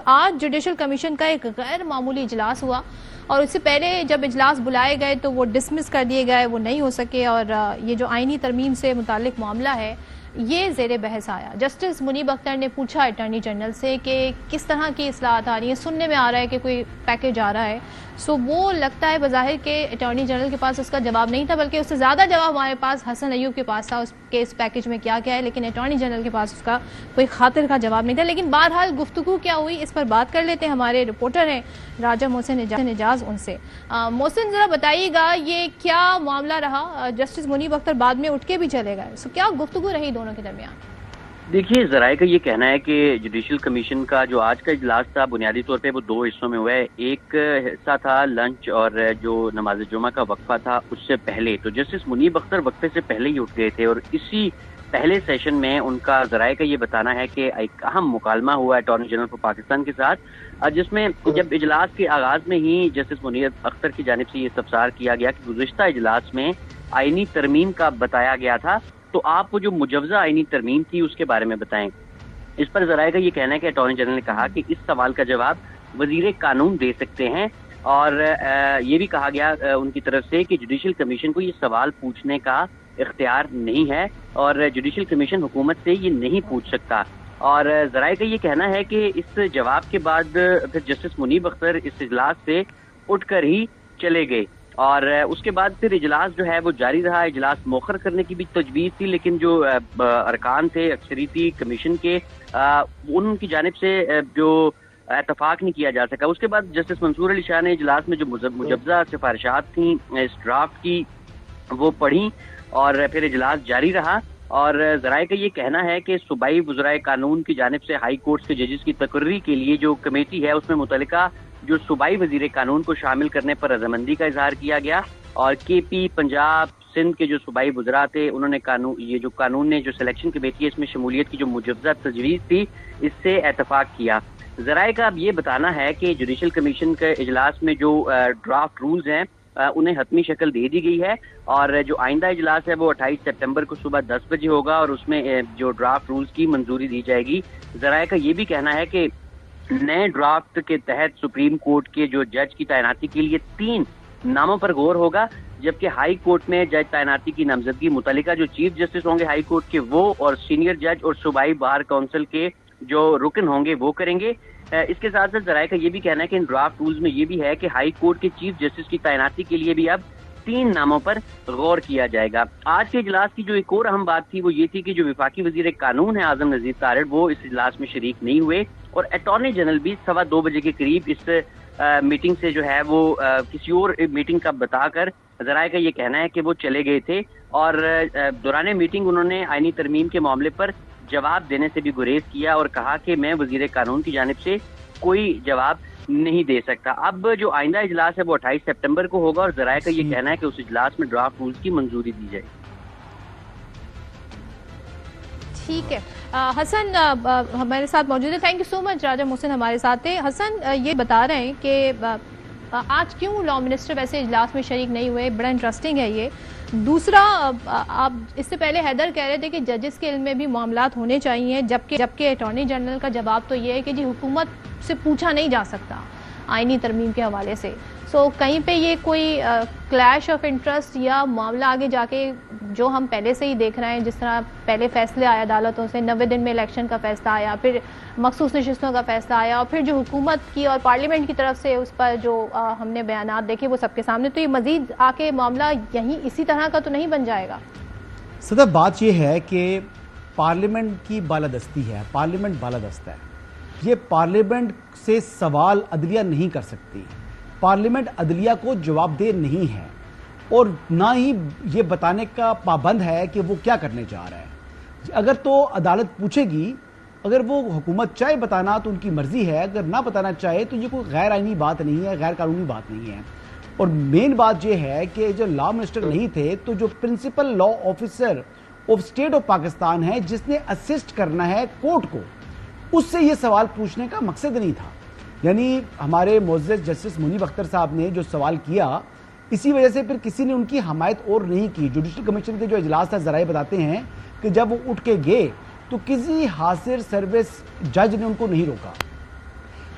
آج judicial commission کا ایک غیر معمولی اجلاس ہوا اور اس سے پہلے جب اجلاس بلائے گئے تو وہ ڈسمس کر دیے گئے، وہ نہیں ہو سکے، اور یہ جو آئینی ترمیم سے متعلق معاملہ ہے یہ زیر بحث آیا۔ جسٹس منیب اختر نے پوچھا اٹارنی جنرل سے کہ کس طرح کی اصلاحات آ رہی ہیں، سننے میں آ رہا ہے کہ کوئی پیکج آ رہا ہے، وہ لگتا ہے بظاہر کہ اٹارنی جنرل کے پاس اس کا جواب نہیں تھا، بلکہ اس سے زیادہ جواب ہمارے پاس حسن ایوب کے پاس تھا اس پیکج میں کیا ہے، لیکن اٹارنی جنرل کے پاس اس کا کوئی خاطر کا جواب نہیں تھا۔ لیکن بہرحال گفتگو کیا ہوئی اس پر بات کر لیتے ہیں، ہمارے رپورٹر ہیں راجہ محسن اعجاز، ان سے۔ محسن ذرا بتائیے گا یہ کیا معاملہ رہا؟ جسٹس منیب اختر بعد میں اٹھ کے بھی چلے گئے، کیا گفتگو رہی دونوں کے درمیان؟ دیکھیے، ذرائع کا یہ کہنا ہے کہ جوڈیشل کمیشن کا جو آج کا اجلاس تھا بنیادی طور پہ وہ دو حصوں میں ہوا ہے۔ ایک حصہ تھا لنچ اور جو نماز جمعہ کا وقفہ تھا اس سے پہلے، تو جسٹس منیب اختر وقفے سے پہلے ہی اٹھ گئے تھے، اور اسی پہلے سیشن میں ان کا ذرائع کا یہ بتانا ہے کہ ایک اہم مکالمہ ہوا اٹارنی جنرل آف پاکستان کے ساتھ، جس میں جب اجلاس کے آغاز میں ہی جسٹس منیب اختر کی جانب سے یہ استفسار کیا گیا کہ گزشتہ اجلاس میں آئینی ترمیم کا بتایا گیا تھا، تو آپ کو جو مجوزہ آئینی ترمیم تھی اس کے بارے میں بتائیں۔ اس پر ذرائع کا یہ کہنا ہے کہ اٹارنی جنرل نے کہا کہ اس سوال کا جواب وزیر قانون دے سکتے ہیں، اور یہ بھی کہا گیا ان کی طرف سے کہ جوڈیشل کمیشن کو یہ سوال پوچھنے کا اختیار نہیں ہے، اور جوڈیشل کمیشن حکومت سے یہ نہیں پوچھ سکتا۔ اور ذرائع کا یہ کہنا ہے کہ اس جواب کے بعد پھر جسٹس منیب اختر اس اجلاس سے اٹھ کر ہی چلے گئے، اور اس کے بعد پھر اجلاس جو ہے وہ جاری رہا۔ اجلاس مؤخر کرنے کی بھی تجویز تھی، لیکن جو ارکان تھے اکثریتی کمیشن کے، ان کی جانب سے جو اتفاق نہیں کیا جا سکا۔ اس کے بعد جسٹس منصور علی شاہ نے اجلاس میں جو مجوزہ سفارشات تھیں اس ڈرافٹ کی وہ پڑھی، اور پھر اجلاس جاری رہا۔ اور ذرائع کا یہ کہنا ہے کہ صوبائی وزرائے قانون کی جانب سے ہائی کورٹس کے ججز کی تقرری کے لیے جو کمیٹی ہے اس میں متعلقہ جو صوبائی وزیر قانون کو شامل کرنے پر رضامندی کا اظہار کیا گیا، اور کے پی، پنجاب، سندھ کے جو صوبائی وزراء تھے انہوں نے یہ جو قانون نے جو سلیکشن کمیٹی ہے اس میں شمولیت کی جو مجوزہ تجویز تھی اس سے اتفاق کیا۔ ذرائع کا اب یہ بتانا ہے کہ جوڈیشل کمیشن کے اجلاس میں جو ڈرافٹ رولز ہیں انہیں حتمی شکل دے دی گئی ہے، اور جو آئندہ اجلاس ہے وہ 28 سپٹمبر کو صبح 10 بجے ہوگا، اور اس میں جو ڈرافٹ رولز کی منظوری دی جائے گی۔ ذرائع کا یہ بھی کہنا ہے کہ نئے ڈرافٹ کے تحت سپریم کورٹ کے جو جج کی تعیناتی کے لیے 3 ناموں پر غور ہوگا، جبکہ ہائی کورٹ میں جج تعیناتی کی نامزدگی متعلقہ جو چیف جسٹس ہوں گے ہائی کورٹ کے وہ، اور سینئر جج اور صوبائی بار کونسل کے جو رکن ہوں گے وہ کریں گے۔ اس کے ساتھ ساتھ ذرائع کا یہ بھی کہنا ہے کہ ان ڈرافٹ رولز میں یہ بھی ہے کہ ہائی کورٹ کے چیف جسٹس کی تعیناتی کے لیے بھی اب 3 ناموں پر غور کیا جائے گا۔ آج کے اجلاس کی جو ایک اور اہم بات تھی وہ یہ تھی کہ جو وفاقی وزیر قانون ہے اعظم نذیر تارڑ وہ اس اجلاس میں شریک نہیں ہوئے، اور اٹارنی جنرل بھی 2:15 بجے کے قریب اس میٹنگ سے جو ہے وہ کسی اور میٹنگ کا بتا کر ذرائع کا یہ کہنا ہے کہ وہ چلے گئے تھے، اور دوران میٹنگ انہوں نے آئینی ترمیم کے معاملے پر جواب دینے سے بھی گریز کیا، اور کہا کہ میں وزیر قانون کی جانب سے کوئی جواب نہیں دے سکتا۔ اب جو آئندہ اجلاس ہے وہ 28 سپٹمبر کو ہوگا، اور ذرائع کا یہ کہنا ہے کہ اس اجلاس میں ڈرافٹ رولز کی منظوری دی جائے۔ ٹھیک ہے، حسن ہمارے ساتھ موجود ہے۔ تھینک یو سو مچ راجہ محسن ہمارے ساتھ تھے۔ حسن یہ بتا رہے ہیں کہ آج کیوں لا منسٹر ویسے اجلاس میں شریک نہیں ہوئے، بڑا انٹرسٹنگ ہے یہ۔ دوسرا، آپ اس سے پہلے حیدر کہہ رہے تھے کہ ججز کے علم میں بھی معاملات ہونے چاہیے، جبکہ اٹارنی جنرل کا جواب تو یہ ہے کہ جی حکومت سے پوچھا نہیں جا سکتا آئینی ترمیم کے حوالے سے۔ کہیں پہ یہ کوئی کلیش آف انٹرسٹ یا معاملہ آگے جا کے جو ہم پہلے سے ہی دیکھ رہے ہیں، جس طرح پہلے فیصلے آئے عدالتوں سے، 90 دن میں الیکشن کا فیصلہ آیا، پھر مخصوص نشستوں کا فیصلہ آیا، اور پھر جو حکومت کی اور پارلیمنٹ کی طرف سے اس پر جو ہم نے بیانات دیکھے وہ سب کے سامنے، تو یہ مزید آ کے معاملہ یہیں اسی طرح کا تو نہیں بن جائے گا؟ صدر، بات یہ ہے کہ پارلیمنٹ کی بالادستی ہے، پارلیمنٹ بالادست ہے، یہ پارلیمنٹ سے سوال عدلیہ نہیں کر سکتی، پارلیمنٹ عدلیہ کو جواب دہ نہیں ہے، اور نہ ہی یہ بتانے کا پابند ہے کہ وہ کیا کرنے جا رہا ہے۔ اگر تو عدالت پوچھے گی، اگر وہ حکومت چاہے بتانا تو ان کی مرضی ہے، اگر نہ بتانا چاہے تو یہ کوئی غیر آئینی بات نہیں ہے، غیر قانونی بات نہیں ہے۔ اور مین بات یہ ہے کہ جو لا منسٹر نہیں تھے تو جو principal law officer of state of Pakistan ہے جس نے اسسٹ کرنا ہے کورٹ کو، اس سے یہ سوال پوچھنے کا مقصد نہیں تھا۔ یعنی ہمارے معزز جسٹس منیب اختر صاحب نے جو سوال کیا، اسی وجہ سے پھر کسی نے ان کی حمایت اور نہیں کی۔ جوڈیشل کمیشن کے جو اجلاس تھا، ذرائع بتاتے ہیں کہ جب وہ اٹھ کے گئے تو کسی حاضر سروس جج نے ان کو نہیں روکا۔